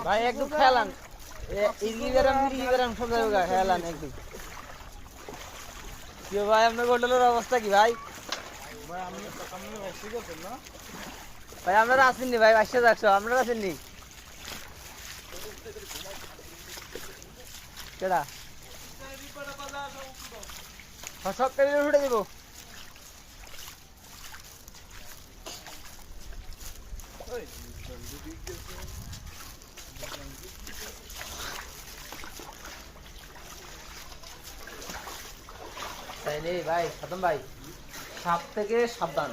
ভাই একটু খেলান সব জায়গায় খেলান একটু। কি ভাই আপনার হোটেলের অবস্থা কি ভাই? ভাই আপনারা আসেননি ভাই, 500 আপনারা আসেননি কেডা? সব টেবিলে উঠে দিব। তাই নেই ভাই, খতম ভাই, সাপ থেকে সাবধান।